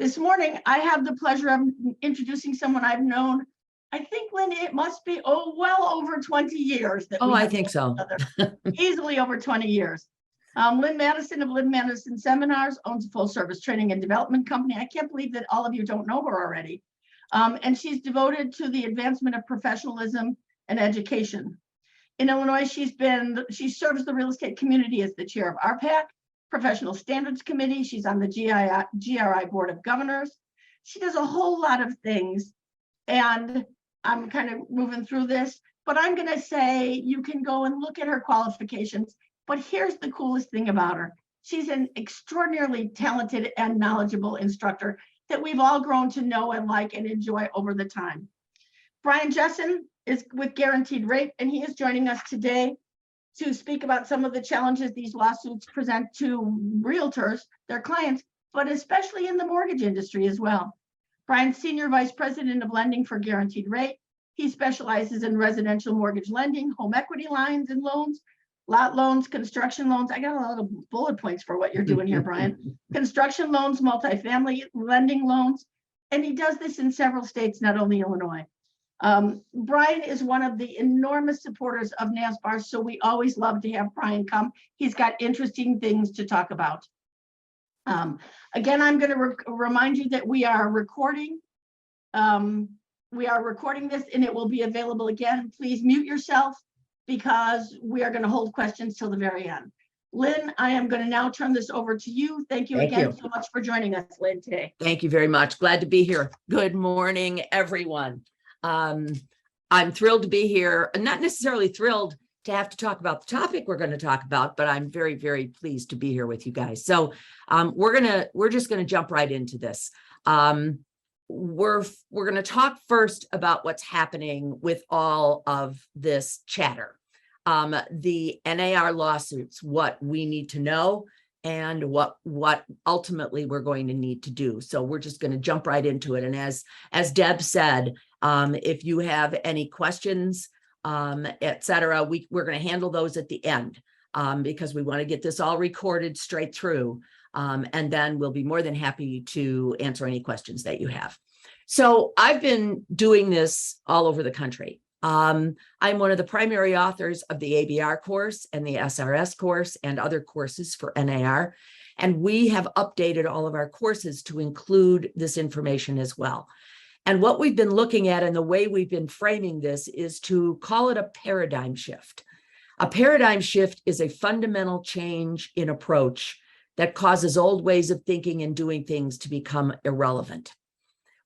This morning, I have the pleasure of introducing someone I've known, I think, Lynn, it must be, well over 20 years. I think so. Easily over 20 years. Lynn Madison of Lynn Madison Seminars owns a full service training and development company. I can't believe that all of you don't know her already. And she's devoted to the advancement of professionalism and education. In Illinois, she serves the real estate community as the chair of RPAC, Professional Standards Committee. She's on the GRI Board of Governors. She does a whole lot of things. And I'm kind of moving through this, but I'm going to say you can go and look at her qualifications. But here's the coolest thing about her. She's an extraordinarily talented and knowledgeable instructor that we've all grown to know and like and enjoy over the time. Brian Jessen is with Guaranteed Rate, and he is joining us today to speak about some of the challenges these lawsuits present to realtors, their clients, but especially in the mortgage industry as well. Brian's Senior Vice President of Lending for Guaranteed Rate. He specializes in residential mortgage lending, home equity lines and loans, lot loans, construction loans. I got a lot of bullet points for what you're doing here, Brian. Construction loans, multifamily lending loans, and he does this in several states, not only Illinois. Brian is one of the enormous supporters of NASBAR, so we always love to have Brian come. He's got interesting things to talk about. Again, I'm going to remind you that we are recording. We are recording this, and it will be available again. Please mute yourself because we are going to hold questions till the very end. Lynn, I am going to now turn this over to you. Thank you again so much for joining us, Lynn, today. Thank you very much. Glad to be here. Good morning, everyone. I'm thrilled to be here. I'm not necessarily thrilled to have to talk about the topic we're going to talk about, but I'm very, very pleased to be here with you guys. So we're just going to jump right into this. We're going to talk first about what's happening with all of this chatter. The NAR lawsuits, what we need to know, and what ultimately we're going to need to do. So we're just going to jump right into it. And as Deb said, if you have any questions, et cetera, we're going to handle those at the end because we want to get this all recorded straight through. And then we'll be more than happy to answer any questions that you have. So I've been doing this all over the country. I'm one of the primary authors of the ABR course and the SRS course and other courses for NAR. And we have updated all of our courses to include this information as well. And what we've been looking at and the way we've been framing this is to call it a paradigm shift. A paradigm shift is a fundamental change in approach that causes old ways of thinking and doing things to become irrelevant.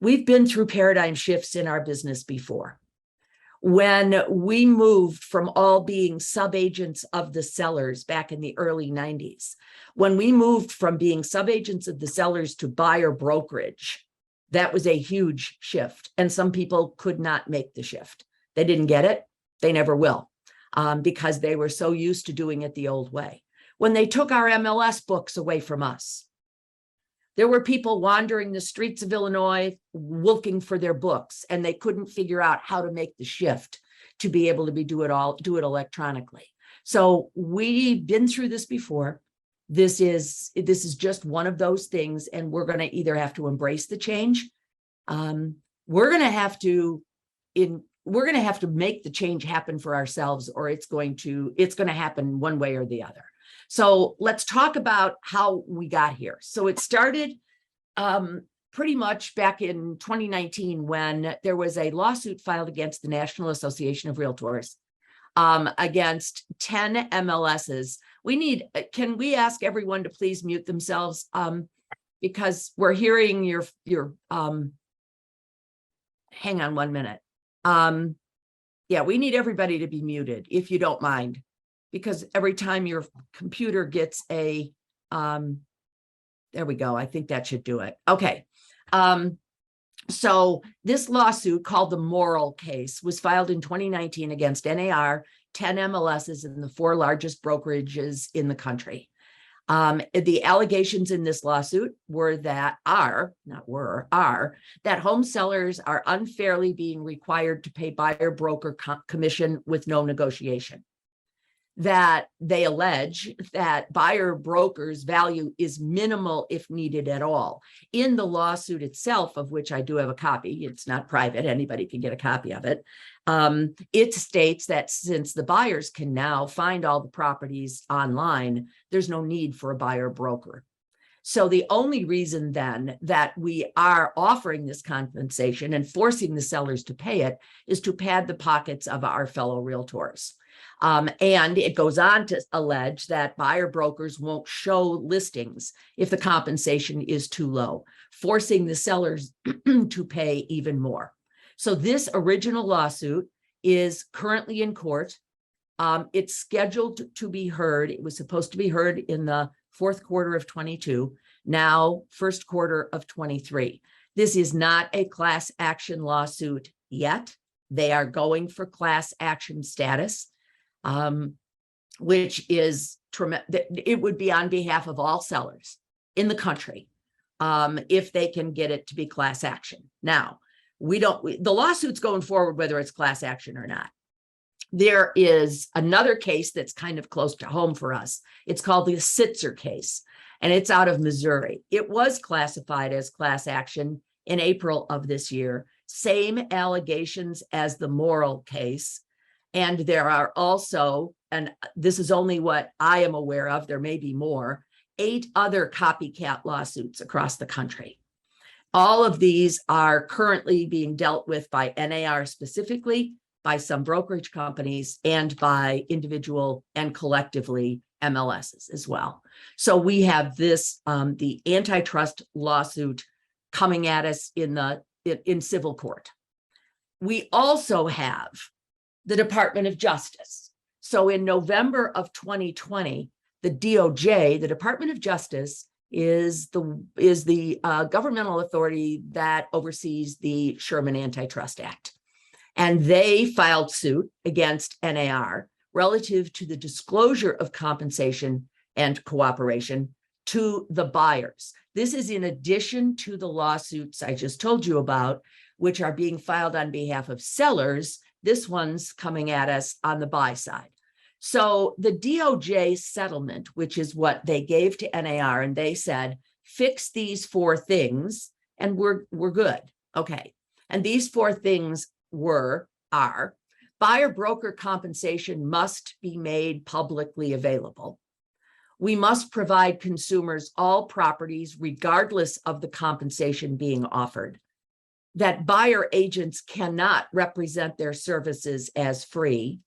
We've been through paradigm shifts in our business before. When we moved from all being subagents of the sellers back in the early 90s, when we moved from being subagents of the sellers to buyer brokerage, that was a huge shift. And some people could not make the shift. They didn't get it. They never will, because they were so used to doing it the old way. When they took our MLS books away from us, there were people wandering the streets of Illinois looking for their books, and they couldn't figure out how to make the shift to be able to do it electronically. So we've been through this before. This is just one of those things, and we're going to either have to embrace the change. We're going to have to make the change happen for ourselves, or it's going to happen one way or the other. So let's talk about how we got here. So it started pretty much back in 2019 when there was a lawsuit filed against the National Association of Realtors against 10 MLSs. Can we ask everyone to please mute themselves because we're hearing your hang on 1 minute. Yeah, we need everybody to be muted if you don't mind, because every time your computer gets a, there we go. I think that should do it. Okay. So this lawsuit called the Moral Case was filed in 2019 against NAR, 10 MLSs, and the 4 largest brokerages in the country. The allegations in this lawsuit that home sellers are unfairly being required to pay buyer broker commission with no negotiation. that they allege that buyer brokers' value is minimal if needed at all. In the lawsuit itself, of which I do have a copy, it's not private, anybody can get a copy of it. It states that since the buyers can now find all the properties online, there's no need for a buyer broker. So the only reason then that we are offering this compensation and forcing the sellers to pay it is to pad the pockets of our fellow realtors. And it goes on to allege that buyer brokers won't show listings if the compensation is too low, forcing the sellers to pay even more. So this original lawsuit is currently in court. It's scheduled to be heard. It was supposed to be heard in the fourth quarter of 22, now first quarter of 23. This is not a class action lawsuit yet. They are going for class action status, which is tremendous. It would be on behalf of all sellers in the country if they can get it to be class action. Now, the lawsuit's going forward whether it's class action or not. There is another case that's kind of close to home for us. It's called the Sitzer case, and it's out of Missouri. It was classified as class action in April of this year. Same allegations as the Morrill case. And there are also, and this is only what I am aware of, there may be more, 8 other copycat lawsuits across the country. All of these are currently being dealt with by NAR specifically, by some brokerage companies, and by individual and collectively MLSs as well. So we have this, the antitrust lawsuit coming at us in civil court. We also have the Department of Justice. So in November of 2020, the DOJ, the Department of Justice, is the governmental authority that oversees the Sherman Antitrust Act. And they filed suit against NAR relative to the disclosure of compensation and cooperation to the buyers. This is in addition to the lawsuits I just told you about, which are being filed on behalf of sellers. This one's coming at us on the buy side. So the DOJ settlement, which is what they gave to NAR, and they said, fix these 4 things and we're good. Okay. And these 4 things are buyer broker compensation must be made publicly available. We must provide consumers all properties regardless of the compensation being offered. That buyer agents cannot represent their services as free.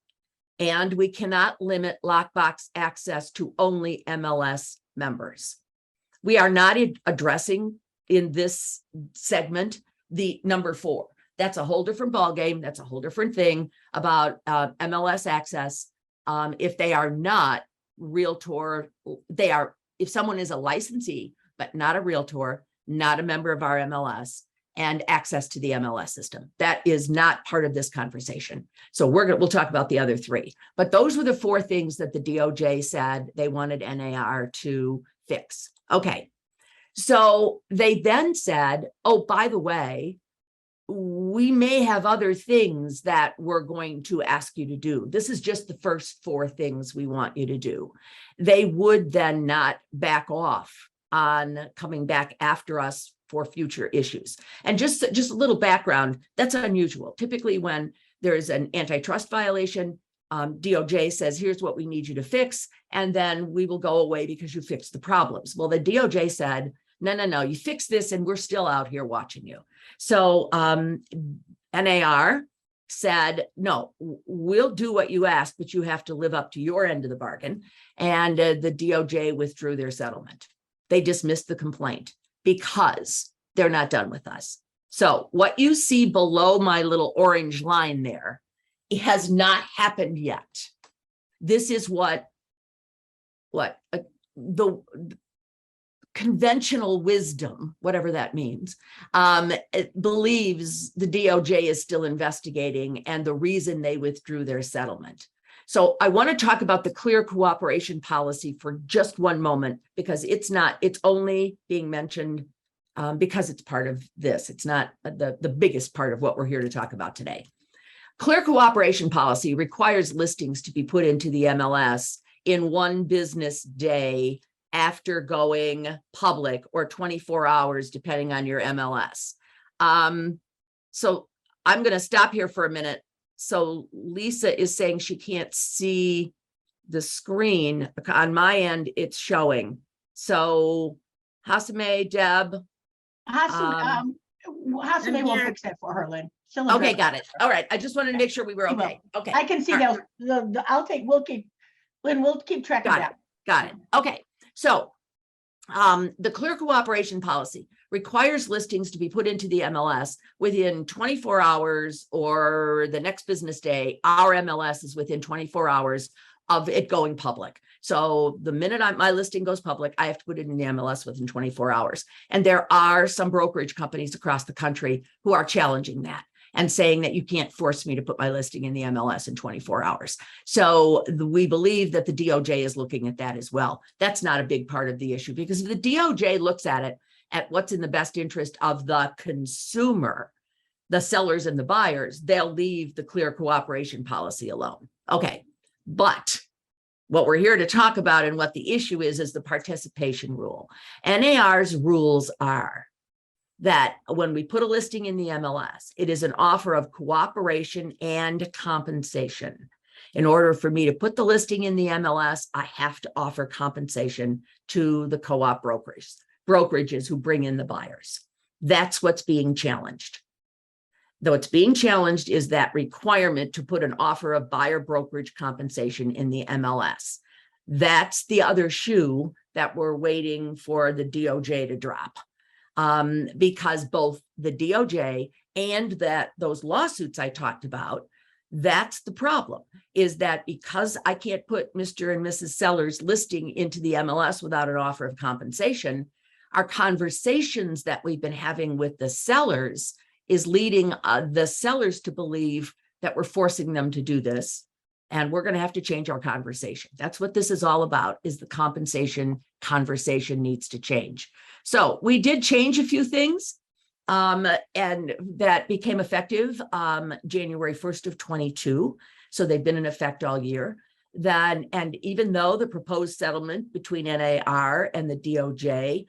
And we cannot limit lockbox access to only MLS members. We are not addressing in this segment the number 4. That's a whole different ballgame. That's a whole different thing about MLS access. If they are not realtor, if someone is a licensee, but not a realtor, not a member of our MLS, and access to the MLS system. That is not part of this conversation. So we'll talk about the other 3. But those were the 4 things that the DOJ said they wanted NAR to fix. Okay. So they then said, oh, by the way, we may have other things that we're going to ask you to do. This is just the first 4 things we want you to do. They would then not back off on coming back after us for future issues. And just a little background, that's unusual. Typically when there's an antitrust violation, DOJ says, here's what we need you to fix, and then we will go away because you fixed the problems. Well, the DOJ said, no, you fix this and we're still out here watching you. So NAR said, no, we'll do what you ask, but you have to live up to your end of the bargain. And the DOJ withdrew their settlement. They dismissed the complaint because they're not done with us. So what you see below my little orange line there, it has not happened yet. This is what the conventional wisdom, whatever that means, it believes the DOJ is still investigating and the reason they withdrew their settlement. So I want to talk about the clear cooperation policy for just one moment, because it's only being mentioned because it's part of this. It's not the biggest part of what we're here to talk about today. Clear cooperation policy requires listings to be put into the MLS in 1 business day after going public, or 24 hours, depending on your MLS. So I'm going to stop here for a minute. So Lisa is saying she can't see the screen. On my end, it's showing. So Hasame, Deb. Hasame will fix that for her, Lynn. She'll Okay, address got it. All right. I just wanted to make sure we were She will. okay. Okay. I can see All that. Lynn, we'll keep track of Got that. it. Got it. Okay. So the clear cooperation policy requires listings to be put into the MLS within 24 hours or the next business day. Our MLS is within 24 hours of it going public. So the minute my listing goes public, I have to put it in the MLS within 24 hours. And there are some brokerage companies across the country who are challenging that and saying that you can't force me to put my listing in the MLS in 24 hours. So we believe that the DOJ is looking at that as well. That's not a big part of the issue, because if the DOJ looks at it, at what's in the best interest of the consumer, the sellers and the buyers, they'll leave the clear cooperation policy alone. Okay, but what we're here to talk about and what the issue is the participation rule. NAR's rules are that when we put a listing in the MLS, it is an offer of cooperation and compensation. In order for me to put the listing in the MLS, I have to offer compensation to the co-op brokerages who bring in the buyers. That's what's being challenged. Though it's being challenged is that requirement to put an offer of buyer brokerage compensation in the MLS. That's the other shoe that we're waiting for the DOJ to drop. Because both the DOJ and those lawsuits I talked about, that's the problem, is that because I can't put Mr. and Mrs. Seller's listing into the MLS without an offer of compensation, our conversations that we've been having with the sellers is leading the sellers to believe that we're forcing them to do this. And we're going to have to change our conversation. That's what this is all about, is the compensation conversation needs to change. So we did change a few things, and that became effective January 1st of 22. So they've been in effect all year. And even though the proposed settlement between NAR and the DOJ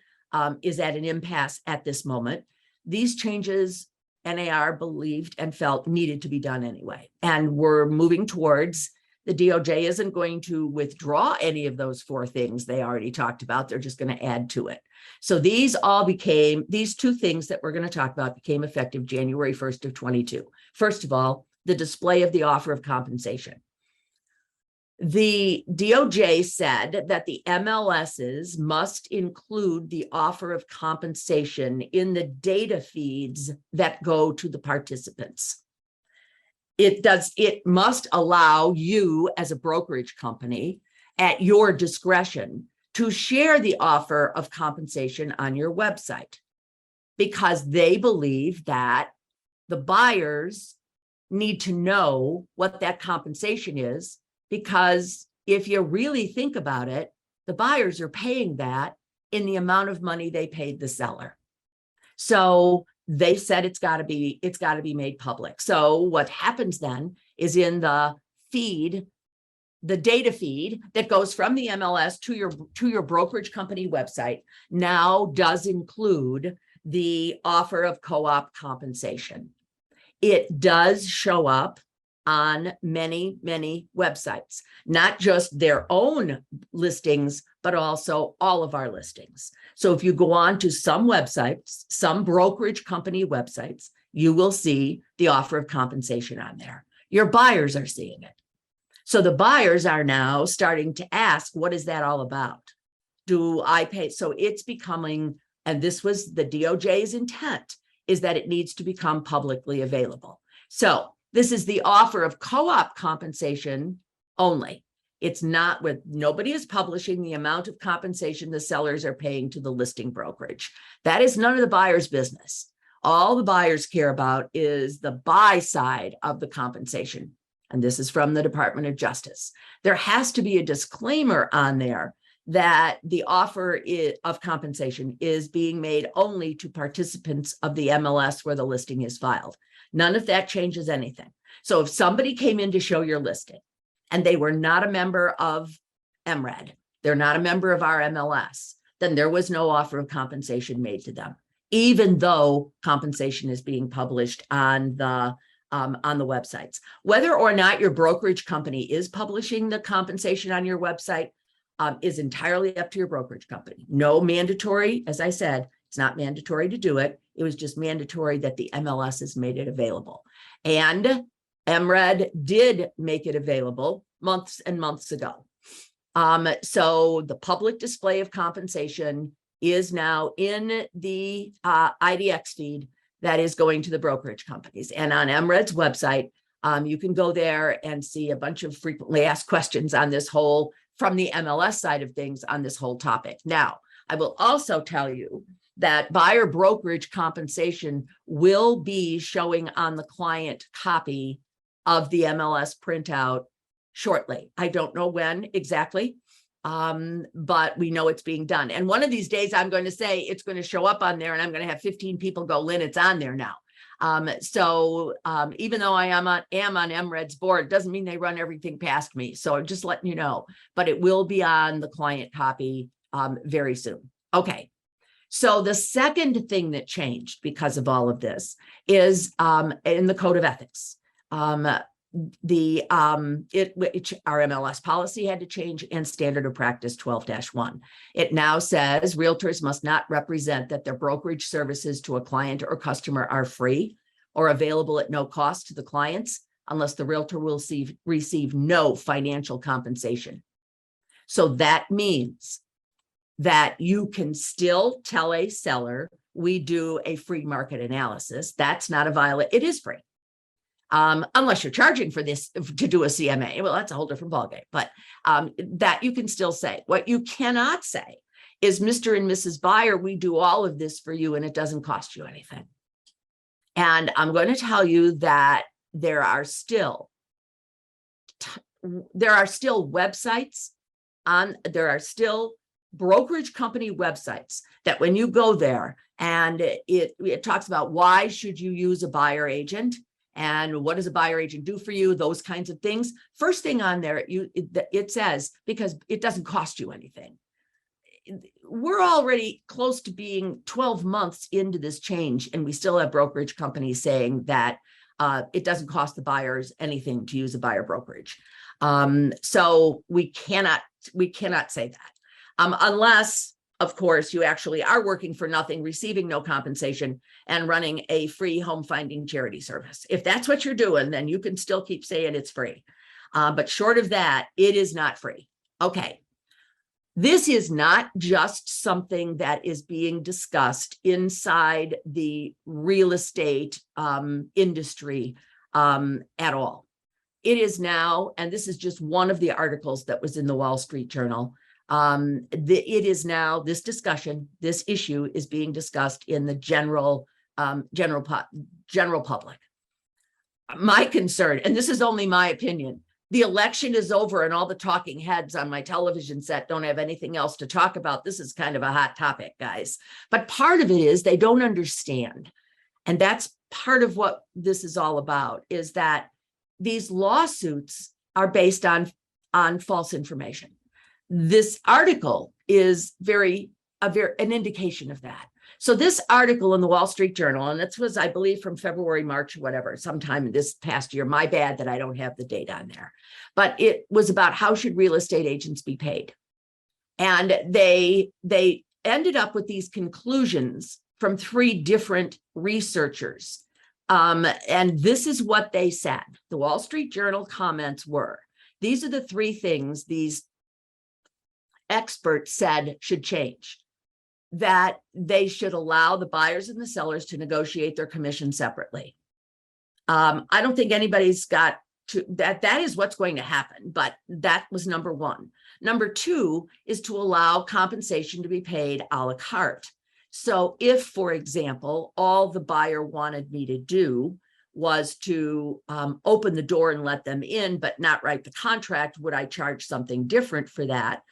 is at an impasse at this moment, these changes NAR believed and felt needed to be done anyway. And we're moving towards, the DOJ isn't going to withdraw any of those 4 things they already talked about. They're just going to add to it. So these 2 things that we're going to talk about became effective January 1st of 22. First of all, the display of the offer of compensation. The DOJ said that the MLSs must include the offer of compensation in the data feeds that go to the participants. It must allow you as a brokerage company at your discretion to share the offer of compensation on your website, because they believe that the buyers need to know what that compensation is. Because if you really think about it, the buyers are paying that in the amount of money they paid the seller. So they said it's got to be made public. So what happens then is in the feed, the data feed that goes from the MLS to your brokerage company website now does include the offer of co-op compensation. It does show up on many, many websites, not just their own listings, but also all of our listings. So if you go on to some websites, some brokerage company websites, you will see the offer of compensation on there. Your buyers are seeing it. So the buyers are now starting to ask, what is that all about? Do I pay? So it's becoming, and this was the DOJ's intent, is that it needs to become publicly available. So this is the offer of co-op compensation only. It's not with, nobody is publishing the amount of compensation the sellers are paying to the listing brokerage. That is none of the buyer's business. All the buyers care about is the buy side of the compensation. And this is from the Department of Justice. There has to be a disclaimer on there that the offer of compensation is being made only to participants of the MLS where the listing is filed. None of that changes anything. So if somebody came in to show your listing and they were not a member of MRED, they're not a member of our MLS, then there was no offer of compensation made to them, even though compensation is being published on the websites. Whether or not your brokerage company is publishing the compensation on your website is entirely up to your brokerage company. No mandatory, as I said, it's not mandatory to do it. It was just mandatory that the MLS has made it available. And MRED did make it available months and months ago. So the public display of compensation is now in the IDX feed that is going to the brokerage companies. And on MRED's website, you can go there and see a bunch of frequently asked questions on this whole, from the MLS side of things, on this whole topic. Now, I will also tell you that buyer brokerage compensation will be showing on the client copy of the MLS printout shortly. I don't know when exactly, but we know it's being done. And one of these days I'm going to say it's going to show up on there and I'm going to have 15 people go, Lynn, it's on there now. So even though I am on MRED's board, doesn't mean they run everything past me. So I'm just letting you know, but it will be on the client copy very soon. Okay. So the second thing that changed because of all of this is in the code of ethics. Our MLS policy had to change, and standard of practice 12-1. It now says realtors must not represent that their brokerage services to a client or customer are free or available at no cost to the clients unless the realtor will receive no financial compensation. So that means that you can still tell a seller, we do a free market analysis. That's not a violation. It is free. Unless you're charging for this to do a CMA. Well, that's a whole different ballgame, but that you can still say. What you cannot say is, Mr. and Mrs. Buyer, we do all of this for you and it doesn't cost you anything. And I'm going to tell you that there are still websites there are still brokerage company websites that when you go there and it talks about why should you use a buyer agent and what does a buyer agent do for you, those kinds of things. First thing on there, it says, because it doesn't cost you anything. We're already close to being 12 months into this change, and we still have brokerage companies saying that it doesn't cost the buyers anything to use a buyer brokerage. So we cannot say that. Unless, of course, you actually are working for nothing, receiving no compensation, and running a free home finding charity service. If that's what you're doing, then you can still keep saying it's free. But short of that, it is not free. Okay. This is not just something that is being discussed inside the real estate industry at all. It is now, and this is just one of the articles that was in the Wall Street Journal. It is now, this discussion, this issue is being discussed in the general public. My concern, and this is only my opinion, the election is over and all the talking heads on my television set don't have anything else to talk about. This is kind of a hot topic, guys. But part of it is they don't understand. And that's part of what this is all about, is that these lawsuits are based on false information. This article is an indication of that. So this article in the Wall Street Journal, and this was, I believe, from February, March, whatever, sometime this past year. My bad that I don't have the date on there. But it was about how should real estate agents be paid. And they ended up with these conclusions from 3 different researchers. And this is what they said. The Wall Street Journal comments were, these are the 3 things these experts said should change. That they should allow the buyers and the sellers to negotiate their commission separately. I don't think anybody's got to, that is what's going to happen, but that was number 1. Number 2 is to allow compensation to be paid a la carte. So if, for example, all the buyer wanted me to do was to open the door and let them in, but not write the contract, would I charge something different for that?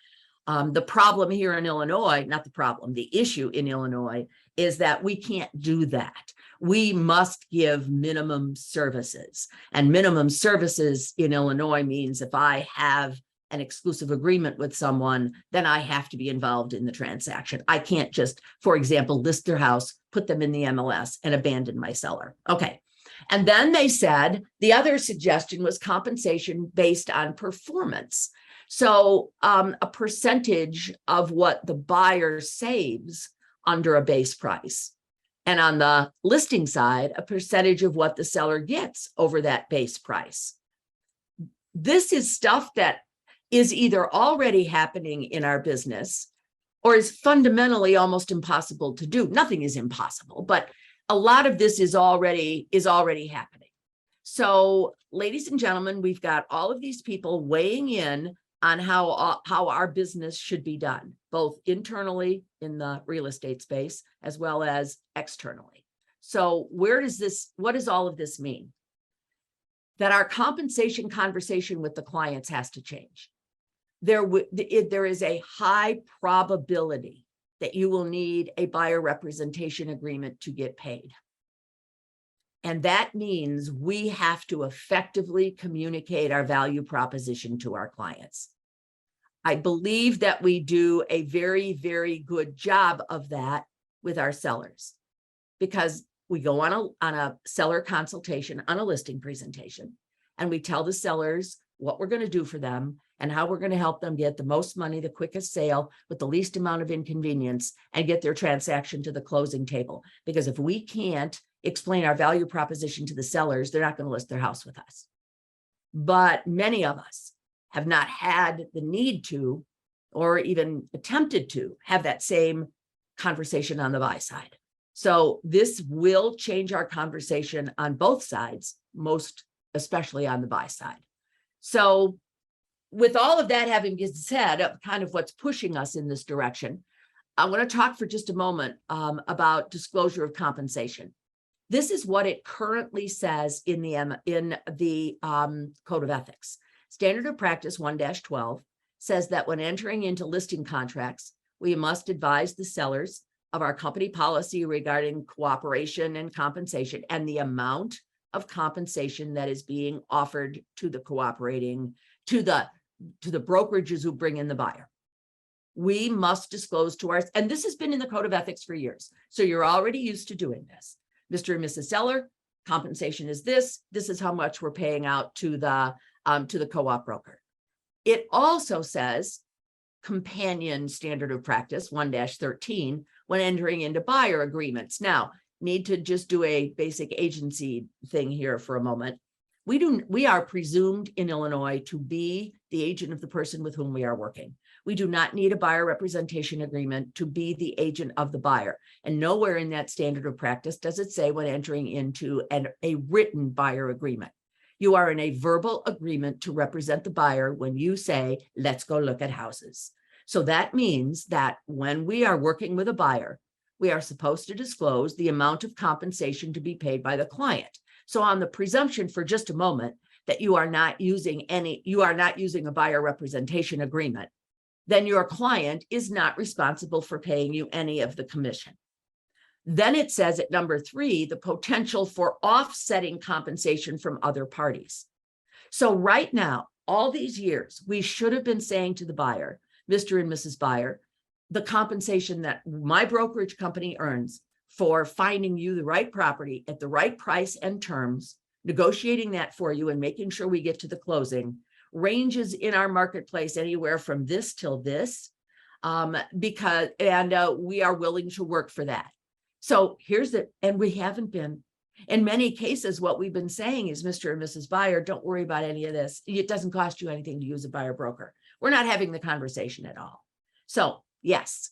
The problem here in Illinois, not the problem, the issue in Illinois is that we can't do that. We must give minimum services, and minimum services in Illinois means if I have an exclusive agreement with someone, then I have to be involved in the transaction. I can't just, for example, list their house, put them in the MLS and abandon my seller. Okay. And then they said the other suggestion was compensation based on performance. So a percentage of what the buyer saves under a base price. And on the listing side, a percentage of what the seller gets over that base price. This is stuff that is either already happening in our business or is fundamentally almost impossible to do. Nothing is impossible, but a lot of this is already happening. So, ladies and gentlemen, we've got all of these people weighing in on how our business should be done, both internally in the real estate space as well as externally. So what does all of this mean? That our compensation conversation with the clients has to change. There is a high probability that you will need a buyer representation agreement to get paid. And that means we have to effectively communicate our value proposition to our clients. I believe that we do a very, very good job of that with our sellers, because we go on a seller consultation, on a listing presentation, and we tell the sellers what we're going to do for them and how we're going to help them get the most money, the quickest sale with the least amount of inconvenience, and get their transaction to the closing table. Because if we can't explain our value proposition to the sellers, they're not going to list their house with us. But many of us have not had the need to, or even attempted to, have that same conversation on the buy side. So this will change our conversation on both sides, most especially on the buy side. So with all of that having been said, kind of what's pushing us in this direction, I want to talk for just a moment about disclosure of compensation. This is what it currently says in the Code of Ethics. Standard of Practice 1-12 says that when entering into listing contracts, we must advise the sellers of our company policy regarding cooperation and compensation and the amount of compensation that is being offered to the cooperating, to the brokerages who bring in the buyer. We must disclose to our, and this has been in the Code of Ethics for years. So you're already used to doing this. Mr. and Mrs. Seller, compensation is this. This is how much we're paying out to the co-op broker. It also says companion standard of practice 1-13 when entering into buyer agreements. Now, need to just do a basic agency thing here for a moment. We are presumed in Illinois to be the agent of the person with whom we are working. We do not need a buyer representation agreement to be the agent of the buyer. And nowhere in that standard of practice does it say when entering into a written buyer agreement. You are in a verbal agreement to represent the buyer when you say, let's go look at houses. So that means that when we are working with a buyer, we are supposed to disclose the amount of compensation to be paid by the client. So on the presumption for just a moment that you are not using a buyer representation agreement, then your client is not responsible for paying you any of the commission. Then it says at number 3, the potential for offsetting compensation from other parties. So right now, all these years, we should have been saying to the buyer, Mr. and Mrs. Buyer, the compensation that my brokerage company earns for finding you the right property at the right price and terms, negotiating that for you and making sure we get to the closing, ranges in our marketplace anywhere from this till this, because we are willing to work for that. So here's it, and we haven't been. In many cases, what we've been saying is, Mr. and Mrs. Buyer, don't worry about any of this. It doesn't cost you anything to use a buyer broker. We're not having the conversation at all. So yes,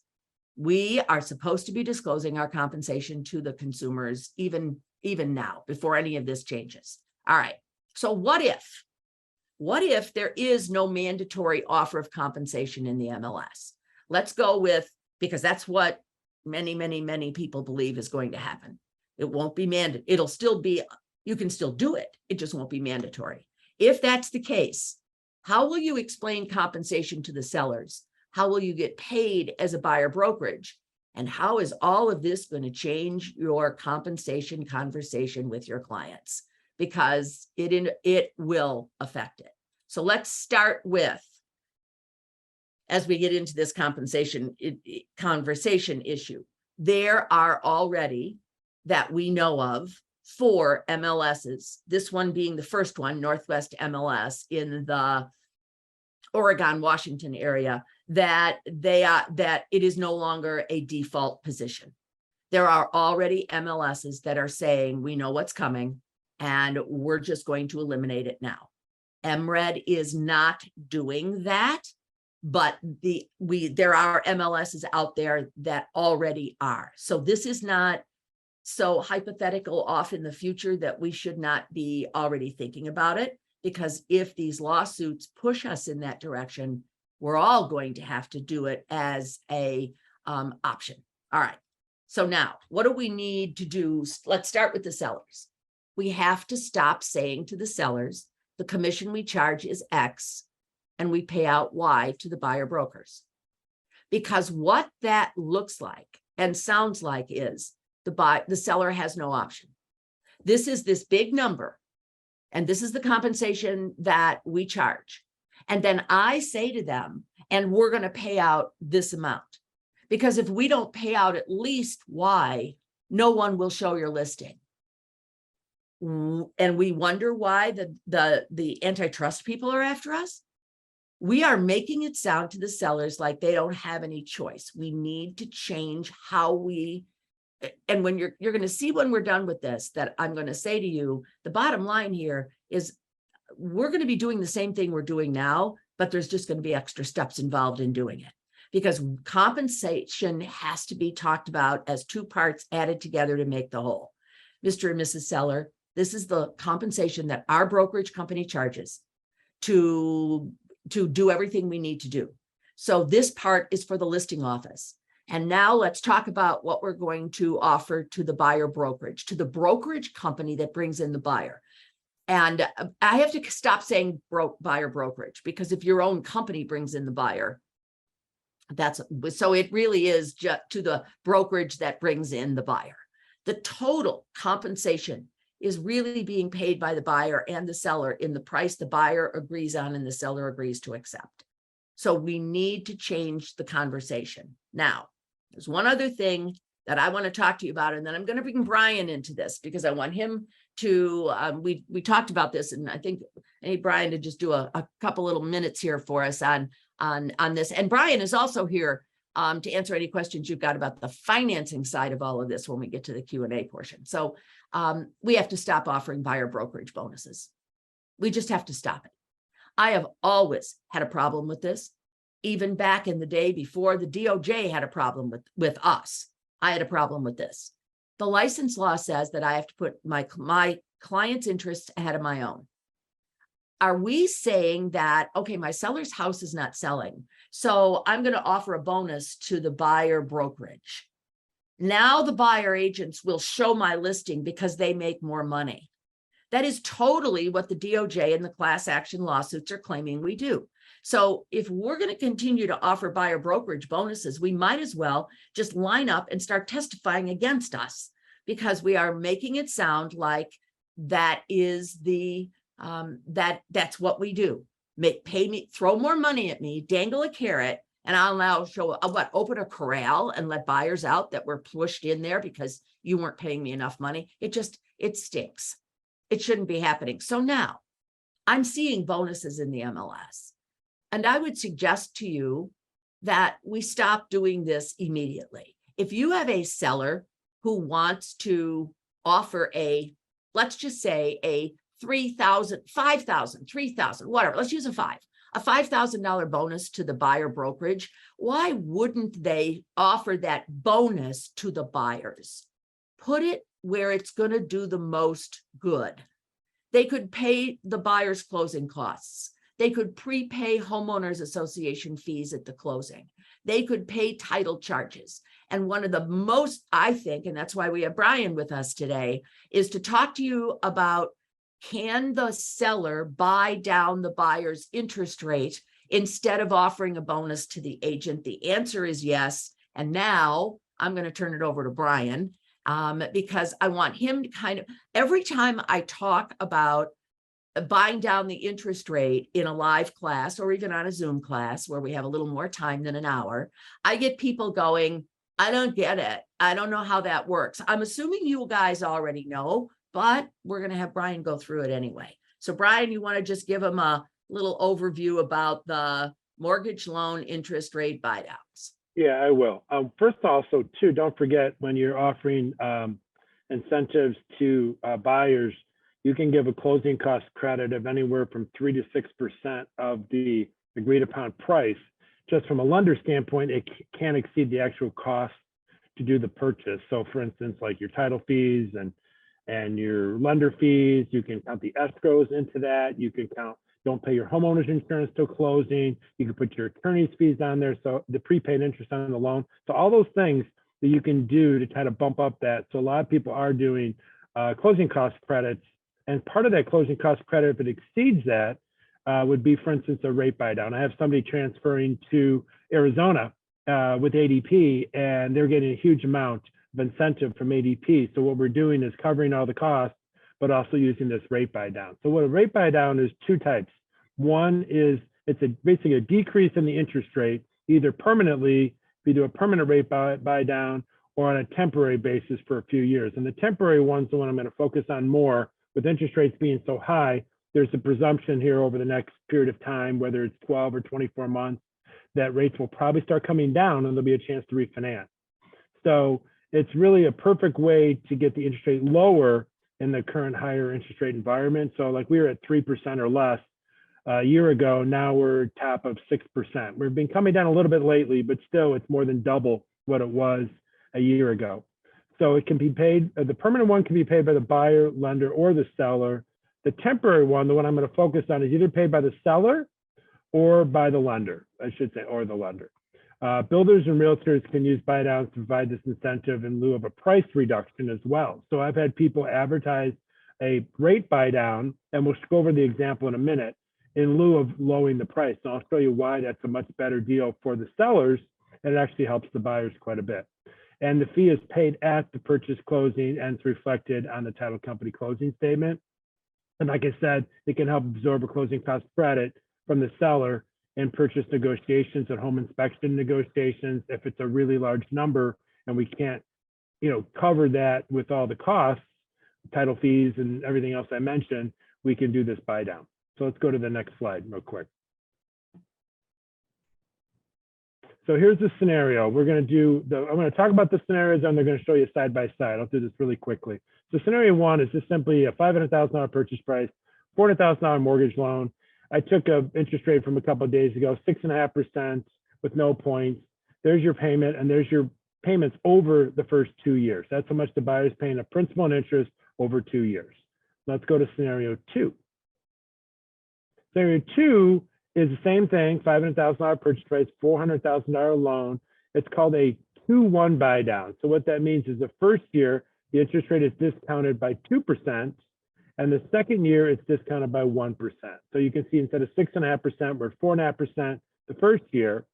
we are supposed to be disclosing our compensation to the consumers even now, before any of this changes. All right. So what if there is no mandatory offer of compensation in the MLS? Let's go with, because that's what many people believe is going to happen. It won't be mandatory. It'll still be, you can still do it. It just won't be mandatory. If that's the case, how will you explain compensation to the sellers? How will you get paid as a buyer brokerage And how is all of this going to change your compensation conversation with your clients? Because it will affect it. So let's start with, as we get into this compensation conversation issue, there are already, that we know of, 4 MLSs, this one being the first one, Northwest MLS in the Oregon, Washington area, that it is no longer a default position. There are already MLSs that are saying, we know what's coming and we're just going to eliminate it now. MRED is not doing that, but there are MLSs out there that already are. So this is not so hypothetical off in the future that we should not be already thinking about it, because if these lawsuits push us in that direction, we're all going to have to do it as a option. All right. So now, what do we need to do? Let's start with the sellers. We have to stop saying to the sellers, the commission we charge is X and we pay out Y to the buyer brokers. Because what that looks like and sounds like is the seller has no option. This is this big number, and this is the compensation that we charge. And then I say to them, and we're going to pay out this amount. Because if we don't pay out at least Y, no one will show your listing. And we wonder why the antitrust people are after us. We are making it sound to the sellers like they don't have any choice. We need to change how we, and when you're going to see when we're done with this, that I'm going to say to you, the bottom line here is we're going to be doing the same thing we're doing now, but there's just going to be extra steps involved in doing it, because compensation has to be talked about as 2 parts added together to make the whole. Mr. and Mrs. Seller, this is the compensation that our brokerage company charges to do everything we need to do. So this part is for the listing office. And now let's talk about what we're going to offer to the buyer brokerage, to the brokerage company that brings in the buyer. And I have to stop saying buyer brokerage, because if your own company brings in the buyer, so it really is just to the brokerage that brings in the buyer. The total compensation is really being paid by the buyer and the seller in the price the buyer agrees on and the seller agrees to accept. So we need to change the conversation. Now, there's one other thing that I want to talk to you about, and then I'm going to bring Brian into this because I want him to, we talked about this, and I think I need Brian to just do a couple little minutes here for us on this. And Brian is also here to answer any questions you've got about the financing side of all of this when we get to the Q&A portion. So we have to stop offering buyer brokerage bonuses. We just have to stop it. I have always had a problem with this. Even back in the day before the DOJ had a problem with us, I had a problem with this. The license law says that I have to put my client's interests ahead of my own. Are we saying that, okay, my seller's house is not selling, so I'm going to offer a bonus to the buyer brokerage? Now the buyer agents will show my listing because they make more money. That is totally what the DOJ and the class action lawsuits are claiming we do. So if we're going to continue to offer buyer brokerage bonuses, we might as well just line up and start testifying against us, because we are making it sound like that is that's what we do. Pay me, throw more money at me, dangle a carrot, and I'll now open a corral and let buyers out that were pushed in there because you weren't paying me enough money. It stinks. It shouldn't be happening. So now I'm seeing bonuses in the MLS. And I would suggest to you that we stop doing this immediately. If you have a seller who wants to offer let's just say a $3,000, $5,000, $3,000, whatever, let's use a $5,000 bonus to the buyer brokerage, why wouldn't they offer that bonus to the buyers? Put it where it's going to do the most good. They could pay the buyer's closing costs. They could prepay homeowners association fees at the closing. They could pay title charges. And one of the most, I think, and that's why we have Brian with us today, is to talk to you about, can the seller buy down the buyer's interest rate instead of offering a bonus to the agent? The answer is yes. And now I'm going to turn it over to Brian because I want him to kind of, every time I talk about buying down the interest rate in a live class or even on a Zoom class where we have a little more time than an hour, I get people going, I don't get it. I don't know how that works. I'm assuming you guys already know, but we're going to have Brian go through it anyway. So Brian, you want to just give him a little overview about the mortgage loan interest rate buy downs? Yeah, I will. First, also, too, don't forget when you're offering incentives to buyers, you can give a closing cost credit of anywhere from 3 to 6% of the agreed upon price. Just from a lender standpoint, it can't exceed the actual cost to do the purchase. So, for instance, like your title fees and your lender fees, you can count the escrows into that. You can count don't pay your homeowner's insurance till closing. You can put your attorney's fees on there. So the prepaid interest on the loan. So all those things that you can do to try to bump up that. So a lot of people are doing closing cost credits. And part of that closing cost credit, if it exceeds that, would be, for instance, a rate buy down. I have somebody transferring to Arizona with ADP, and they're getting a huge amount of incentive from ADP. So what we're doing is covering all the costs, but also using this rate buy down. So what a rate buy down is two types. One is basically a decrease in the interest rate, either permanently, if you do a permanent rate buy down, or on a temporary basis for a few years. And the temporary one's the one I'm going to focus on more. With interest rates being so high, there's a presumption here over the next period of time, whether it's 12 or 24 months, that rates will probably start coming down and there'll be a chance to refinance. So it's really a perfect way to get the interest rate lower in the current higher interest rate environment. So like we were at 3% or less a year ago, now we're top of 6%. We've been coming down a little bit lately, but still it's more than double what it was a year ago. So it can be paid, the permanent one can be paid by the buyer, lender, or the seller. The temporary one, the one I'm going to focus on, is either paid by the seller or by the lender, I should say, or the lender. Builders and realtors can use buy downs to provide this incentive in lieu of a price reduction as well. So I've had people advertise a rate buy down, and we'll go over the example in a minute, in lieu of lowering the price. So I'll show you why that's a much better deal for the sellers, and it actually helps the buyers quite a bit. And the fee is paid at the purchase closing and it's reflected on the title company closing statement. And like I said, it can help absorb a closing cost credit from the seller in purchase negotiations and home inspection negotiations. If it's a really large number and we can't, cover that with all the costs, title fees and everything else I mentioned, we can do this buy down. So let's go to the next slide real quick. So here's the scenario. I'm going to talk about the scenarios and they're going to show you side by side. I'll do this really quickly. So scenario one is just simply a $500,000 purchase price, $400,000 mortgage loan. I took an interest rate from a couple of days ago, 6.5% with no points. There's your payment, and there's your payments over the first 2 years. That's how much the buyer's paying a principal and interest over 2 years. Let's go to scenario two. Scenario two is the same thing, $500,000 purchase price, $400,000 loan. It's called a 2-1 buy down. So what that means is the first year, the interest rate is discounted by 2%, and the second year it's discounted by 1%. So you can see instead of 6.5%, we're at 4.5% the first year,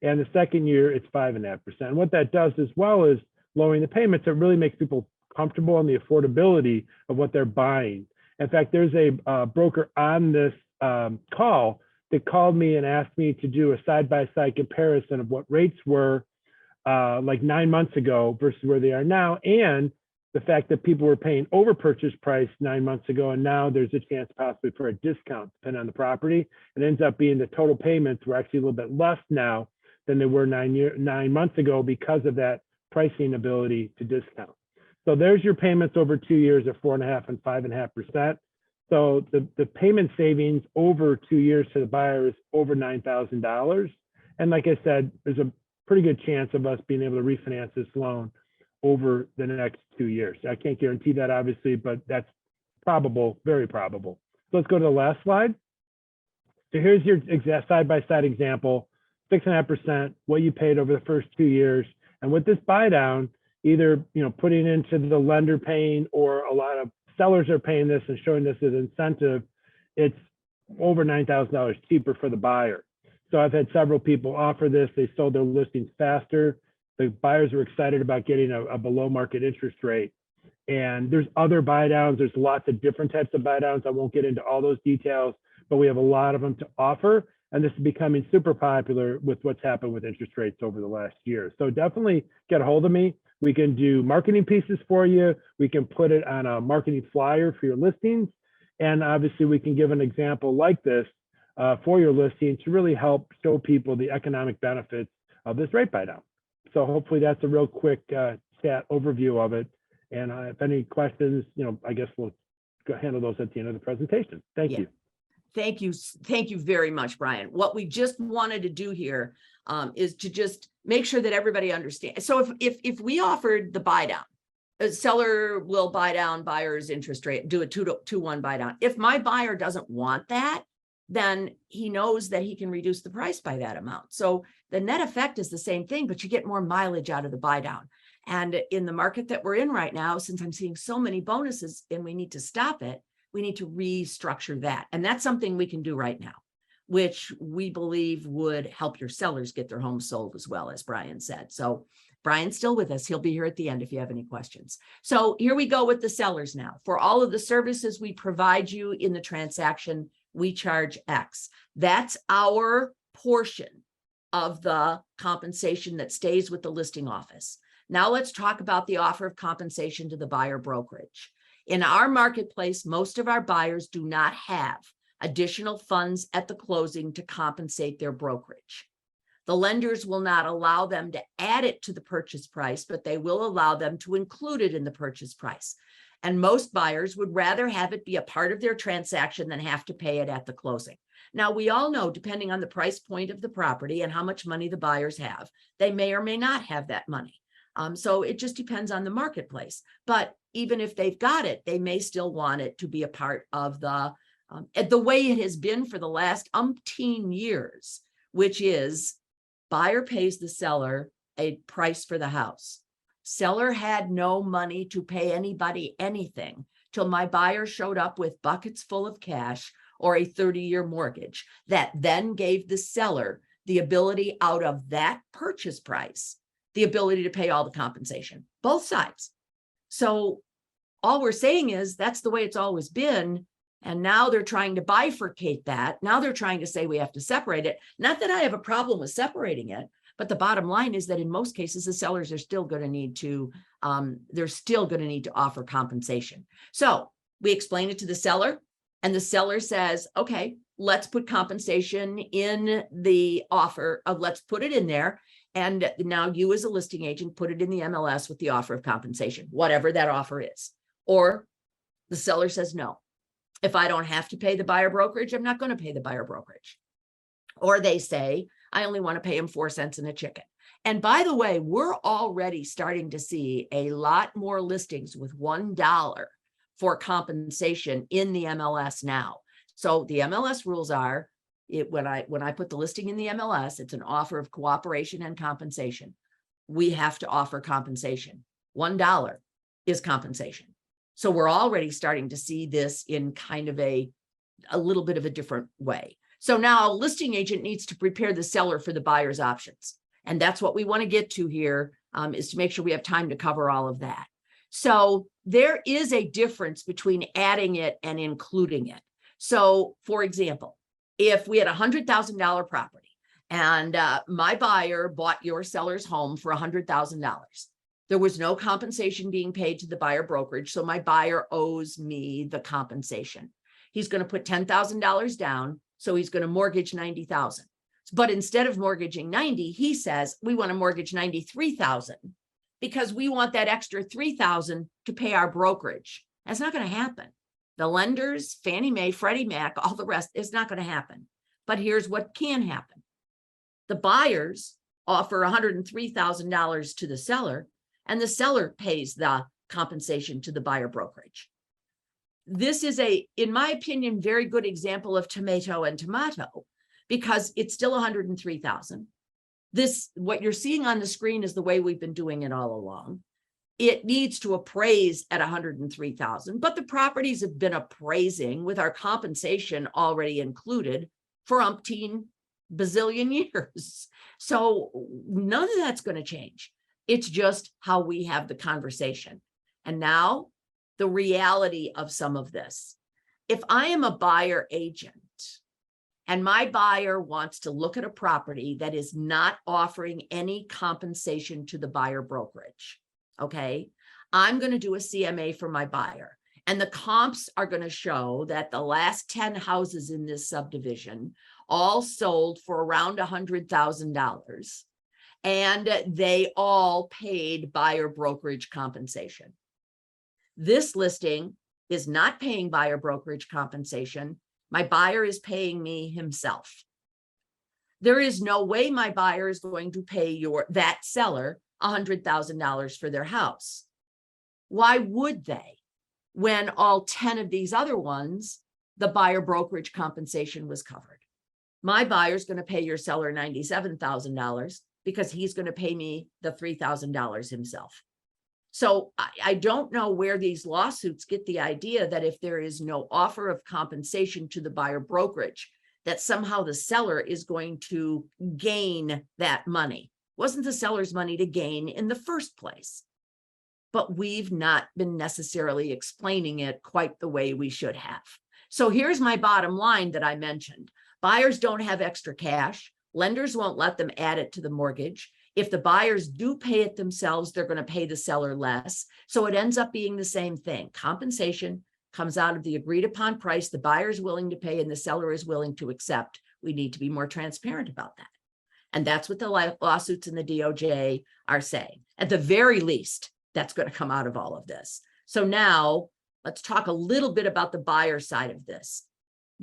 and the second year it's 5.5%. And what that does as well is lowering the payments. It really makes people comfortable on the affordability of what they're buying. In fact, there's a broker on this call that called me and asked me to do a side-by-side comparison of what rates were like 9 months ago versus where they are now, and the fact that people were paying over purchase price 9 months ago, and now there's a chance possibly for a discount depending on the property. It ends up being the total payments were actually a little bit less now than they were 9 months ago because of that pricing ability to discount. So there's your payments over 2 years of 4.5% and 5.5%. So the payment savings over 2 years to the buyer is over $9,000. And like I said, there's a pretty good chance of us being able to refinance this loan over the next 2 years. I can't guarantee that obviously, but that's probable, very probable. So let's go to the last slide. So here's your exact side-by-side example, 6.5%, what you paid over the first 2 years. And with this buy down, either putting into the lender paying or a lot of sellers are paying this and showing this as incentive, it's over $9,000 cheaper for the buyer. So I've had several people offer this. They sold their listings faster the buyers are excited about getting a below market interest rate. And there's other buy downs. There's lots of different types of buy downs. I won't get into all those details, but we have a lot of them to offer. And this is becoming super popular with what's happened with interest rates over the last year. So definitely get a hold of me. We can do marketing pieces for you. We can put it on a marketing flyer for your listings. And obviously we can give an example like this for your listing to really help show people the economic benefits of this rate buy down. So hopefully that's a real quick stat overview of it. And if any questions, I guess we'll handle those at the end of the presentation. Thank you. Thank you. Thank you very much, Brian. What we just wanted to do here is to just make sure that everybody understands. So if we offered the buy down, a seller will buy down buyer's interest rate, do a 2-to-1 buy down. If my buyer doesn't want that, then he knows that he can reduce the price by that amount. So the net effect is the same thing, but you get more mileage out of the buy down. And in the market that we're in right now, since I'm seeing so many bonuses and we need to stop it, we need to restructure that. And that's something we can do right now, which we believe would help your sellers get their homes sold as well, as Brian said. So Brian's still with us. He'll be here at the end if you have any questions. So here we go with the sellers now. For all of the services we provide you in the transaction, we charge X. That's our portion of the compensation that stays with the listing office. Now let's talk about the offer of compensation to the buyer brokerage. In our marketplace, most of our buyers do not have additional funds at the closing to compensate their brokerage. The lenders will not allow them to add it to the purchase price, but they will allow them to include it in the purchase price. And most buyers would rather have it be a part of their transaction than have to pay it at the closing. Now, we all know, depending on the price point of the property and how much money the buyers have, they may or may not have that money. So it just depends on the marketplace. But even if they've got it, they may still want it to be a part of the way it has been for the last umpteen years, which is buyer pays the seller a price for the house. Seller had no money to pay anybody anything till my buyer showed up with buckets full of cash or a 30-year mortgage that then gave the seller the ability out of that purchase price, the ability to pay all the compensation, both sides. So all we're saying is that's the way it's always been. And now they're trying to bifurcate that. Now they're trying to say we have to separate it. Not that I have a problem with separating it, but the bottom line is that in most cases, the sellers are still going to need to, offer compensation. So we explain it to the seller and the seller says, okay, let's put compensation in the offer of, let's put it in there. And now you as a listing agent, put it in the MLS with the offer of compensation, whatever that offer is. Or the seller says, no, if I don't have to pay the buyer brokerage, I'm not going to pay the buyer brokerage. Or they say, I only want to pay him 4 cents in a chicken. And by the way, we're already starting to see a lot more listings with $1 for compensation in the MLS now. So the MLS rules are, when I put the listing in the MLS, it's an offer of cooperation and compensation. We have to offer compensation. $1 is compensation. So we're already starting to see this in kind of a little bit of a different way. So now a listing agent needs to prepare the seller for the buyer's options. And that's what we want to get to here, is to make sure we have time to cover all of that. So there is a difference between adding it and including it. So for example, if we had a $100,000 property and my buyer bought your seller's home for $100,000, there was no compensation being paid to the buyer brokerage. So my buyer owes me the compensation. He's going to put $10,000 down. So he's going to mortgage $90,000. But instead of mortgaging 90, he says, we want to mortgage $93,000 because we want that extra $3,000 to pay our brokerage. That's not going to happen. The lenders, Fannie Mae, Freddie Mac, all the rest, is not going to happen. But here's what can happen. The buyers offer $103,000 to the seller, and the seller pays the compensation to the buyer brokerage. This is in my opinion, very good example of tomato and tomato, because it's still $103,000. What you're seeing on the screen is the way we've been doing it all along. It needs to appraise at $103,000, but the properties have been appraising with our compensation already included for umpteen bazillion years. So none of that's going to change. It's just how we have the conversation. And now the reality of some of this. If I am a buyer agent and my buyer wants to look at a property that is not offering any compensation to the buyer brokerage, okay, I'm going to do a CMA for my buyer. And the comps are going to show that the last 10 houses in this subdivision all sold for around $100,000. And they all paid buyer brokerage compensation. This listing is not paying buyer brokerage compensation. My buyer is paying me himself. There is no way my buyer is going to pay that seller $100,000 for their house. Why would they? When all 10 of these other ones, the buyer brokerage compensation was covered. My buyer's going to pay your seller $97,000 because he's going to pay me the $3,000 himself. So I don't know where these lawsuits get the idea that if there is no offer of compensation to the buyer brokerage, that somehow the seller is going to gain that money. It wasn't the seller's money to gain in the first place. But we've not been necessarily explaining it quite the way we should have. So here's my bottom line that I mentioned. Buyers don't have extra cash. Lenders won't let them add it to the mortgage. If the buyers do pay it themselves, they're going to pay the seller less. So it ends up being the same thing. Compensation comes out of the agreed upon price the buyer is willing to pay and the seller is willing to accept. We need to be more transparent about that. And that's what the lawsuits in the DOJ are saying. At the very least, that's going to come out of all of this. So now let's talk a little bit about the buyer side of this.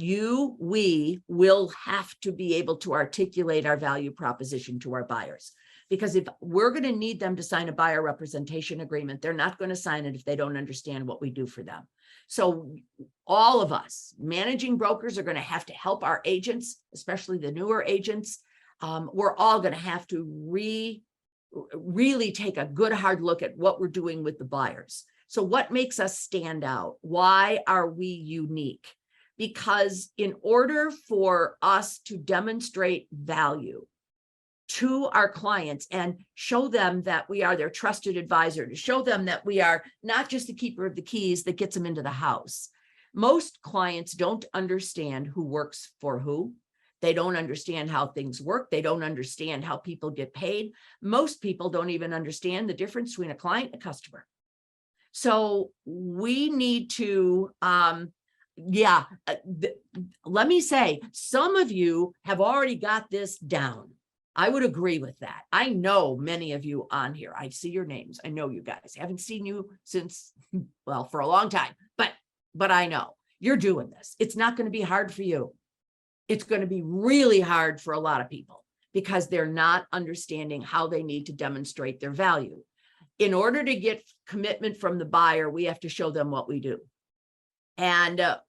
We will have to be able to articulate our value proposition to our buyers, because if we're going to need them to sign a buyer representation agreement, they're not going to sign it if they don't understand what we do for them. So all of us managing brokers are going to have to help our agents, especially the newer agents. We're all going to have to really take a good hard look at what we're doing with the buyers. So what makes us stand out? Why are we unique? Because in order for us to demonstrate value to our clients and show them that we are their trusted advisor, to show them that we are not just the keeper of the keys that gets them into the house. Most clients don't understand who works for who. They don't understand how things work. They don't understand how people get paid. Most people don't even understand the difference between a client and a customer. So we need to, let me say, some of you have already got this down. I would agree with that. I know many of you on here. I see your names. I know you guys. I haven't seen you since, well, for a long time, but I know you're doing this. It's not going to be hard for you. It's going to be really hard for a lot of people because they're not understanding how they need to demonstrate their value. In order to get commitment from the buyer, we have to show them what we do. And a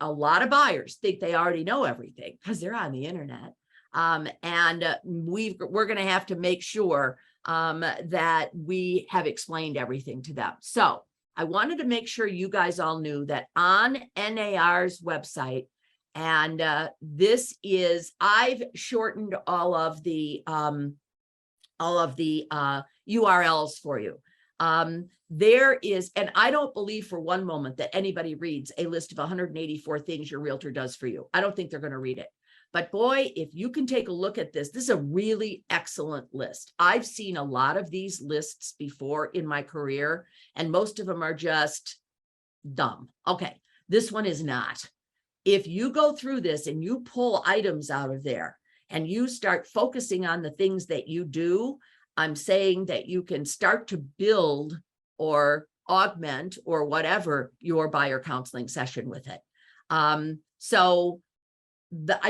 lot of buyers think they already know everything because they're on the internet. We're going to have to make sure that we have explained everything to them. So I wanted to make sure you guys all knew that on NAR's website, and this is, I've shortened all of the URLs for you. There is, and I don't believe for one moment that anybody reads a list of 184 things your realtor does for you. I don't think they're going to read it. But boy, if you can take a look at this, this is a really excellent list. I've seen a lot of these lists before in my career, and most of them are just dumb. Okay, this one is not. If you go through this and you pull items out of there and you start focusing on the things that you do, I'm saying that you can start to build or augment or whatever your buyer counseling session with it. I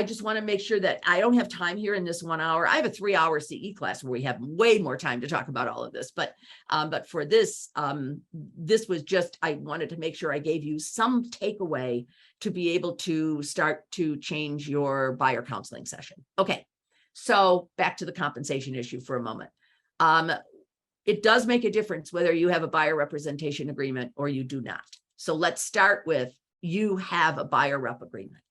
just want to make sure that I don't have time here in this 1 hour. I have a 3-hour CE class where we have way more time to talk about all of this. But for this, this was just, I wanted to make sure I gave you some takeaway to be able to start to change your buyer counseling session. Okay, so back to the compensation issue for a moment. It does make a difference whether you have a buyer representation agreement or you do not. So let's start with, you have a buyer rep agreement.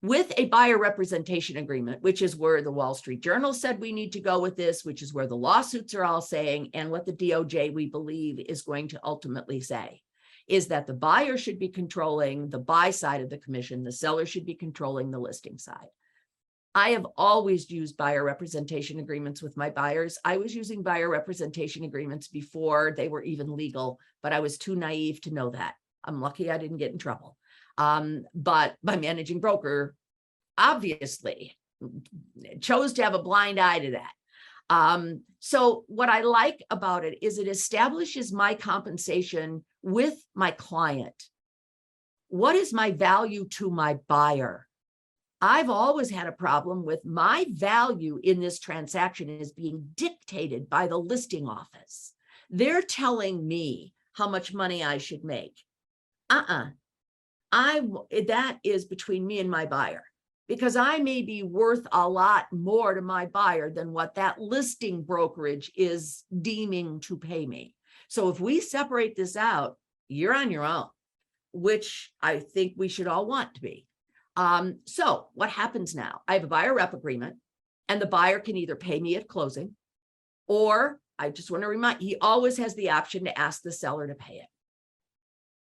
with a buyer representation agreement, which is where the Wall Street Journal said we need to go with this, which is where the lawsuits are all saying, and what the DOJ, we believe, is going to ultimately say, is that the buyer should be controlling the buy side of the commission, the seller should be controlling the listing side. I have always used buyer representation agreements with my buyers. I was using buyer representation agreements before they were even legal, but I was too naive to know that. I'm lucky I didn't get in trouble. But my managing broker obviously chose to have a blind eye to that. So what I like about it is it establishes my compensation with my client. What is my value to my buyer? I've always had a problem with my value in this transaction is being dictated by the listing office. They're telling me how much money I should make. That is between me and my buyer, because I may be worth a lot more to my buyer than what that listing brokerage is deeming to pay me. So if we separate this out, you're on your own, which I think we should all want to be. So what happens now? I have a buyer rep agreement, and the buyer can either pay me at closing, or I just want to remind, he always has the option to ask the seller to pay it.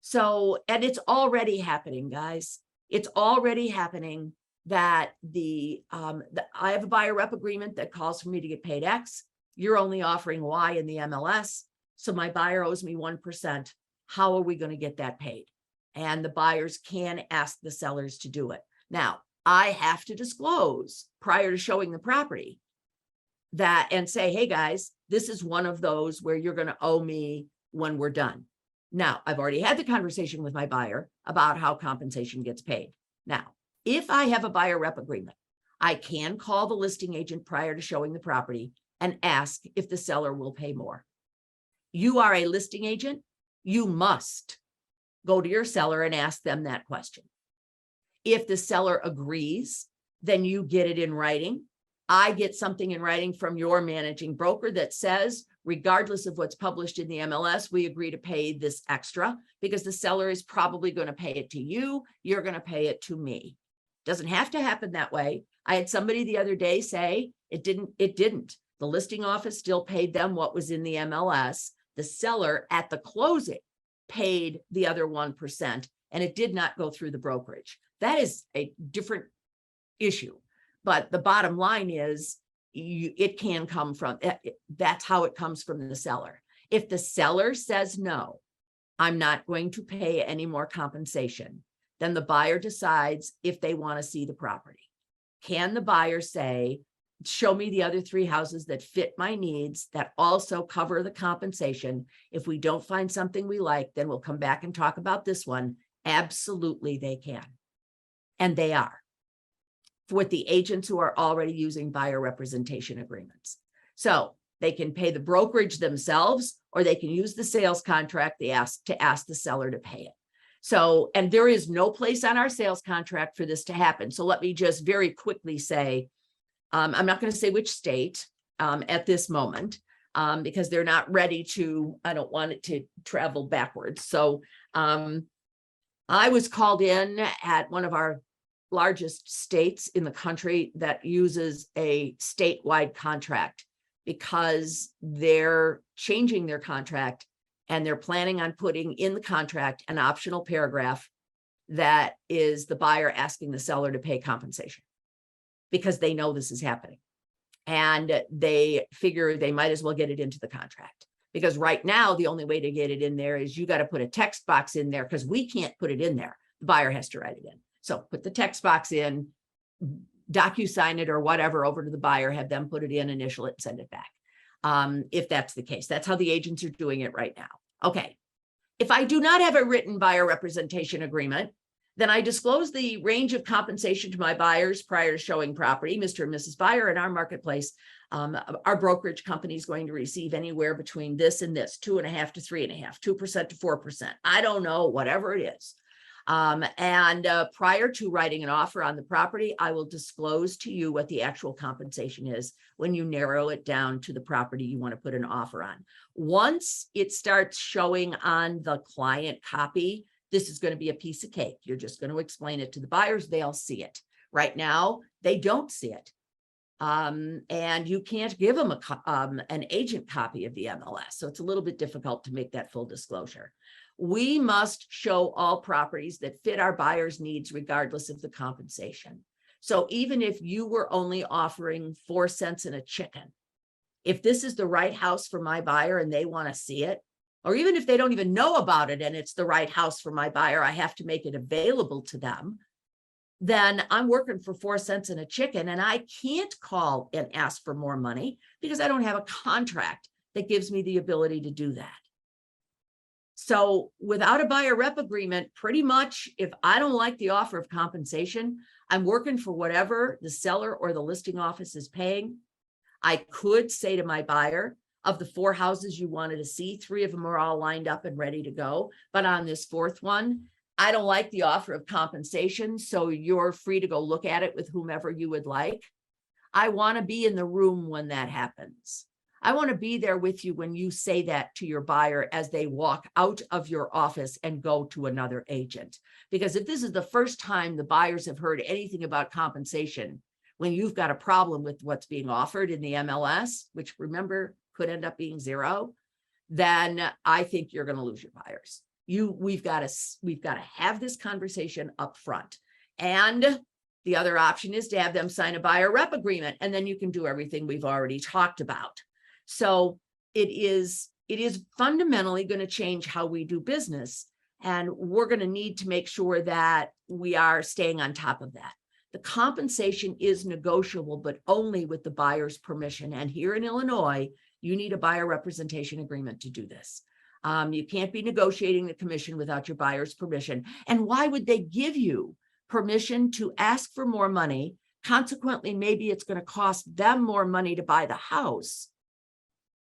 So, and it's already happening, guys. It's already happening that I have a buyer rep agreement that calls for me to get paid X. You're only offering Y in the MLS. So my buyer owes me 1%. How are we going to get that paid? And the buyers can ask the sellers to do it. Now, I have to disclose prior to showing the property that and say, hey guys, this is one of those where you're going to owe me when we're done. Now, I've already had the conversation with my buyer about how compensation gets paid. Now, if I have a buyer rep agreement, I can call the listing agent prior to showing the property and ask if the seller will pay more. You are a listing agent, you must go to your seller and ask them that question. If the seller agrees, then you get it in writing. I get something in writing from your managing broker that says, regardless of what's published in the MLS, we agree to pay this extra because the seller is probably going to pay it to you. You're going to pay it to me. Doesn't have to happen that way. I had somebody the other day say it didn't. The listing office still paid them what was in the MLS. The seller at the closing paid the other 1%, and it did not go through the brokerage. That is a different issue. But the bottom line is it can come from, that's how it comes from the seller. If the seller says, no, I'm not going to pay any more compensation, then the buyer decides if they want to see the property. Can the buyer say, show me the other 3 houses that fit my needs that also cover the compensation. If we don't find something we like, then we'll come back and talk about this one. Absolutely, they can. And they are. With the agents who are already using buyer representation agreements. So they can pay the brokerage themselves, or they can use the sales contract to ask the seller to pay it. So, and there is no place on our sales contract for this to happen. So let me just very quickly say, I'm not going to say which state at this moment because they're not ready to, I don't want it to travel backwards. So I was called in at one of our largest states in the country that uses a statewide contract because they're changing their contract and they're planning on putting in the contract an optional paragraph that is the buyer asking the seller to pay compensation because they know this is happening. And they figure they might as well get it into the contract because right now, the only way to get it in there is you got to put a text box in there because we can't put it in there. The buyer has to write it in. So put the text box in, DocuSign it or whatever over to the buyer, have them put it in, initial it, send it back. If that's the case, that's how the agents are doing it right now. Okay. If I do not have a written buyer representation agreement, then I disclose the range of compensation to my buyers prior to showing property. Mr. and Mrs. Buyer in our marketplace, our brokerage company is going to receive anywhere between this and this, 2.5 to 3.5, 2% to 4%. I don't know, whatever it is. Prior to writing an offer on the property, I will disclose to you what the actual compensation is when you narrow it down to the property you want to put an offer on. Once it starts showing on the client copy, this is going to be a piece of cake. You're just going to explain it to the buyers. They'll see it. Right now, they don't see it. And you can't give them an agent copy of the MLS. So it's a little bit difficult to make that full disclosure. We must show all properties that fit our buyers' needs regardless of the compensation. So even if you were only offering 4 cents in a chicken, if this is the right house for my buyer and they want to see it, or even if they don't even know about it and it's the right house for my buyer, I have to make it available to them, then I'm working for 4 cents in a chicken, and I can't call and ask for more money because I don't have a contract that gives me the ability to do that. So without a buyer rep agreement, pretty much if I don't like the offer of compensation, I'm working for whatever the seller or the listing office is paying. I could say to my buyer, of the 4 houses you wanted to see, 3 of them are all lined up and ready to go. But on this 4th one, I don't like the offer of compensation, so you're free to go look at it with whomever you would like. I want to be in the room when that happens. I want to be there with you when you say that to your buyer as they walk out of your office and go to another agent. Because if this is the first time the buyers have heard anything about compensation, when you've got a problem with what's being offered in the MLS, which remember could end up being 0, then I think you're going to lose your buyers. We've got to have this conversation up front. And the other option is to have them sign a buyer rep agreement, and then you can do everything we've already talked about. So it is fundamentally going to change how we do business. And we're going to need to make sure that we are staying on top of that. The compensation is negotiable, but only with the buyer's permission. And here in Illinois, you need a buyer representation agreement to do this. You can't be negotiating the commission without your buyer's permission. And why would they give you permission to ask for more money? Consequently, maybe it's going to cost them more money to buy the house,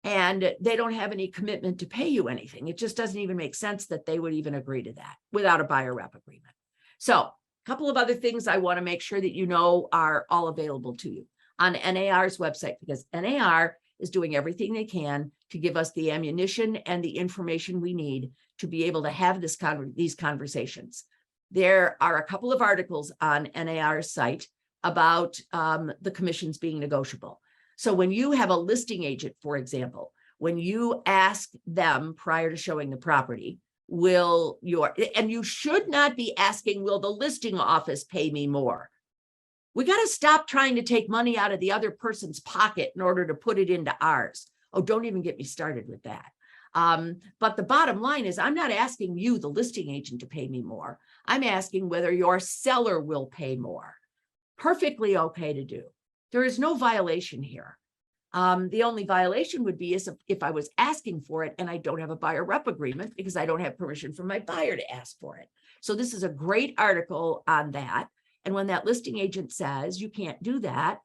and they don't have any commitment to pay you anything. It just doesn't even make sense that they would even agree to that without a buyer rep agreement. So a couple of other things I want to make sure that you know are all available to you on NAR's website, because NAR is doing everything they can to give us the ammunition and the information we need to be able to have these conversations. There are a couple of articles on NAR's site about the commissions being negotiable. So when you have a listing agent, for example, when you ask them prior to showing the property, and you should not be asking, will the listing office pay me more? We got to stop trying to take money out of the other person's pocket in order to put it into ours. Oh, don't even get me started with that. But the bottom line is, I'm not asking you, the listing agent, to pay me more. I'm asking whether your seller will pay more. Perfectly okay to do. There is no violation here. The only violation would be is if I was asking for it and I don't have a buyer rep agreement because I don't have permission from my buyer to ask for it. So this is a great article on that. And when that listing agent says you can't do that,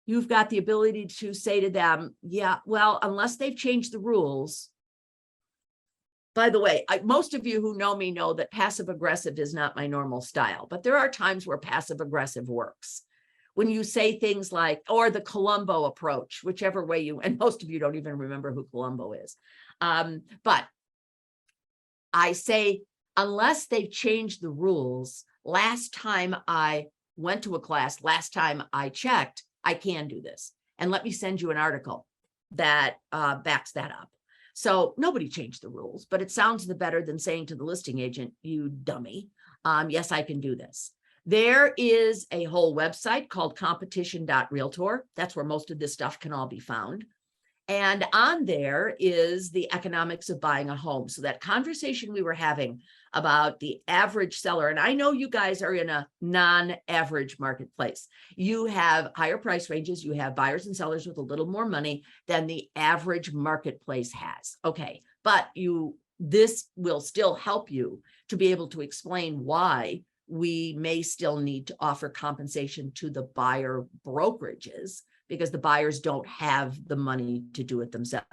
you've got the ability to say to them, yeah, well, unless they've changed the rules. By the way, most of you who know me know that passive aggressive is not my normal style, but there are times where passive aggressive works. When you say things like, or the Columbo approach, whichever way and most of you don't even remember who Columbo is. But I say, unless they've changed the rules, last time I went to a class, last time I checked, I can do this. And let me send you an article that backs that up. So nobody changed the rules, but it sounds better than saying to the listing agent, you dummy, yes, I can do this. There is a whole website called competition.realtor. That's where most of this stuff can all be found. And on there is the economics of buying a home. So that conversation we were having about the average seller, and I know you guys are in a non-average marketplace. You have higher price ranges. You have buyers and sellers with a little more money than the average marketplace has. Okay, but this will still help you to be able to explain why we may still need to offer compensation to the buyer brokerages because the buyers don't have the money to do it themselves.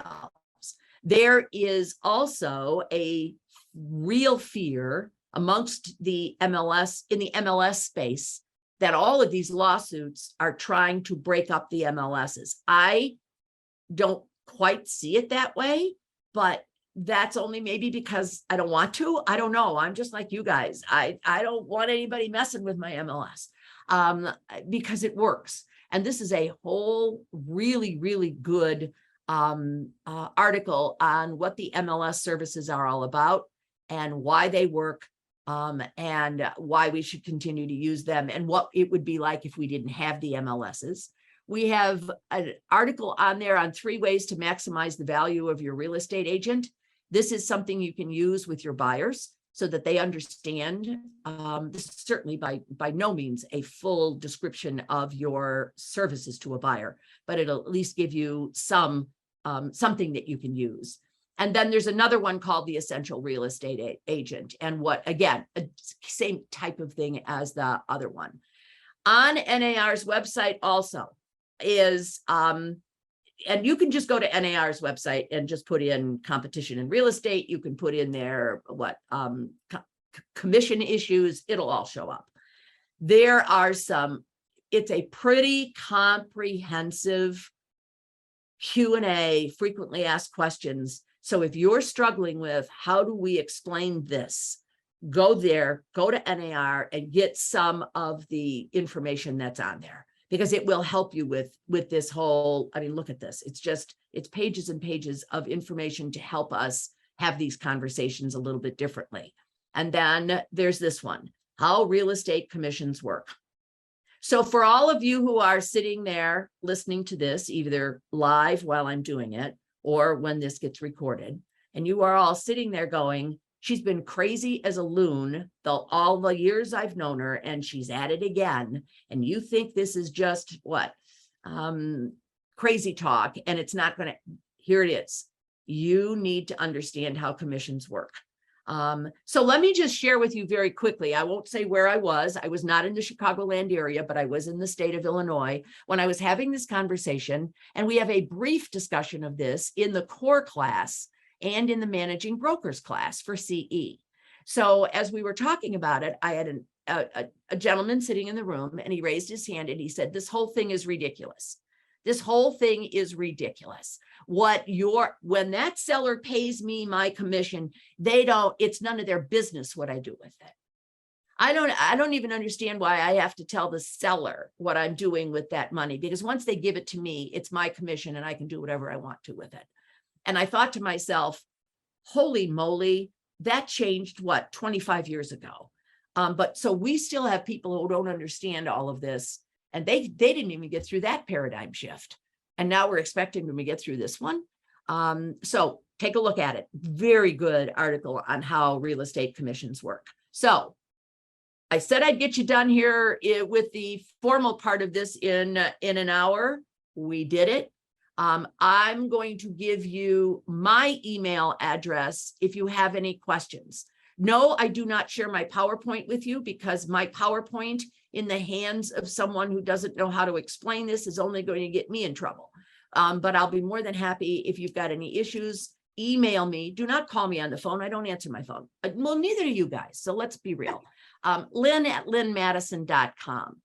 There is also a real fear amongst the MLS, in the MLS space, that all of these lawsuits are trying to break up the MLSs. I don't quite see it that way, but that's only maybe because I don't want to. I don't know. I'm just like you guys. I don't want anybody messing with my MLS. because it works. And this is a whole really, really good article on what the MLS services are all about and why they work, and why we should continue to use them and what it would be like if we didn't have the MLSs. We have an article on there on 3 ways to maximize the value of your real estate agent. This is something you can use with your buyers so that they understand. This is certainly by no means a full description of your services to a buyer, but it'll at least give you some something that you can use. And then there's another one called the Essential Real Estate Agent. And what, again, same type of thing as the other one. On NAR's website also is, and you can just go to NAR's website and just put in competition in real estate. You can put in there what commission issues, it'll all show up. There are some, it's a pretty comprehensive Q&A, frequently asked questions. So if you're struggling with how do we explain this, go there, go to NAR and get some of the information that's on there, because it will help you with this whole, I mean, look at this. It's pages and pages of information to help us have these conversations a little bit differently. And then there's this one, how real estate commissions work. So for all of you who are sitting there listening to this, either live while I'm doing it, or when this gets recorded, and you are all sitting there going, she's been crazy as a loon all the years I've known her, and she's at it again. And you think this is just what? Crazy talk, and it's not going to, here it is. You need to understand how commissions work. So let me just share with you very quickly. I won't say where I was. I was not in the Chicagoland area, but I was in the state of Illinois when I was having this conversation. And we have a brief discussion of this in the core class and in the managing brokers class for CE. So as we were talking about it, I had a gentleman sitting in the room, and he raised his hand and he said, this whole thing is ridiculous. This whole thing is ridiculous. When that seller pays me my commission, it's none of their business what I do with it. I don't even understand why I have to tell the seller what I'm doing with that money, because once they give it to me, it's my commission and I can do whatever I want to with it. And I thought to myself, holy moly, that changed 25 years ago. But so we still have people who don't understand all of this. And they didn't even get through that paradigm shift. And now we're expecting them to get through this one. So take a look at it. Very good article on how real estate commissions work. So I said I'd get you done here with the formal part of this in an hour. We did it. I'm going to give you my email address if you have any questions. No, I do not share my PowerPoint with you, because my PowerPoint in the hands of someone who doesn't know how to explain this is only going to get me in trouble. But I'll be more than happy if you've got any issues, email me. Do not call me on the phone. I don't answer my phone. Well, neither do you guys. So let's be real. Lynn at lynnmadison.com.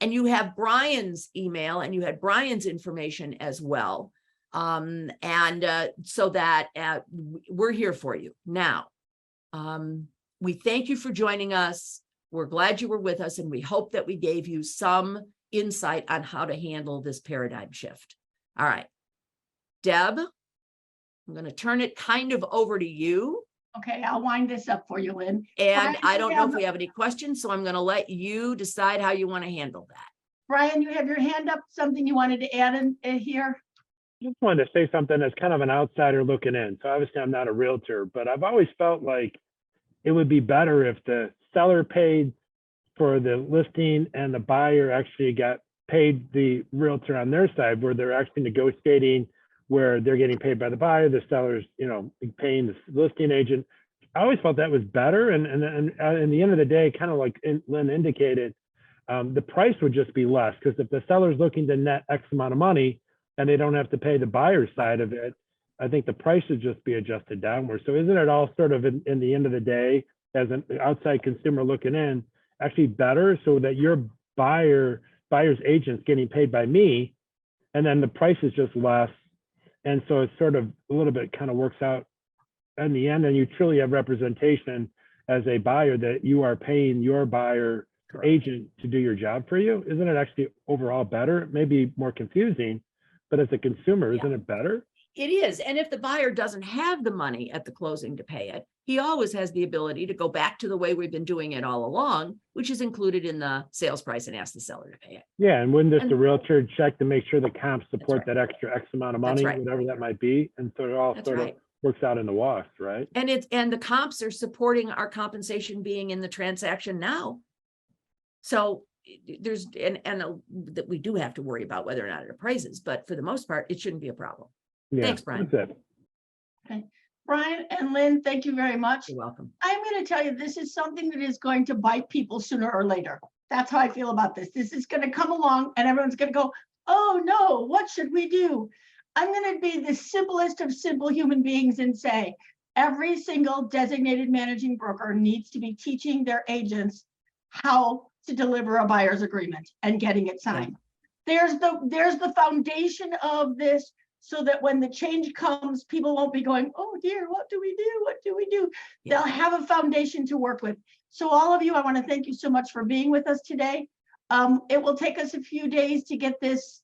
And you have Brian's email and you had Brian's information as well. So that we're here for you. Now, we thank you for joining us. We're glad you were with us, and we hope that we gave you some insight on how to handle this paradigm shift. All right, Deb, I'm going to turn it kind of over to you. Okay, I'll wind this up for you, Lynn. And Brian, I don't know if we have any questions, so I'm going to let you decide how you want to handle that. Brian, you have your hand up, something you wanted to add in here? Just wanted to say something that's kind of an outsider looking in. So obviously I'm not a realtor, but I've always felt like it would be better if the seller paid for the listing and the buyer actually got paid the realtor on their side, where they're actually negotiating, where they're getting paid by the buyer, the seller's, paying the listing agent. I always felt that was better. And in the end of the day, kind of like Lynn indicated, the price would just be less, because if the seller's looking to net X amount of money and they don't have to pay the buyer's side of it, I think the price should just be adjusted downward. So isn't it all sort of in the end of the day, as an outside consumer looking in, actually better, so that your buyer's agent's getting paid by me, and then the price is just less. And so it's sort of a little bit kind of works out in the end, and you truly have representation as a buyer, that you are paying your buyer Correct. agent to do your job for you? Isn't it actually overall better? It may be more confusing, but as a consumer, Yeah. isn't it better? It is. And if the buyer doesn't have the money at the closing to pay it, he always has the ability to go back to the way we've been doing it all along, which is included in the sales price, and ask the seller to pay it. Yeah, and wouldn't just And- the realtor check to make sure the comps support right. that extra X amount of That's money, right. whatever that might be? And so it all That's sort right. of works out in the wash, right? And the comps are supporting our compensation being in the transaction now. So there's, that we do have to worry about whether or not it appraises, but for the most part, it shouldn't be a problem. Yeah, Thanks, Brian. that's it. Brian and Lynn, thank you very much. You're welcome. I'm going to tell you, this is something that is going to bite people sooner or later. That's how I feel about this. This is going to come along and everyone's going to go, oh no, what should we do? I'm going to be the simplest of simple human beings and say, every single designated managing broker needs to be teaching their agents how to deliver a buyer's agreement and getting it signed. There's the foundation of this, so that when the change comes, people won't be going, oh dear, what do we do? What do we do? Yeah. They'll have a foundation to work with. So all of you, I want to thank you so much for being with us today. It will take us a few days to get this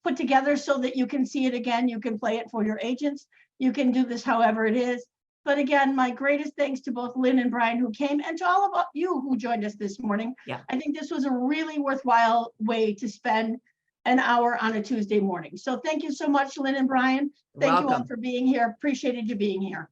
put together so that you can see it again. You can play it for your agents. You can do this however it is. But again, my greatest thanks to both Lynn and Brian who came, and to all of you who joined us this morning. Yeah. I think this was a really worthwhile way to spend an hour on a Tuesday morning. So thank you so much, Lynn and Brian. Thank you all Welcome. for being here. Appreciated you being here.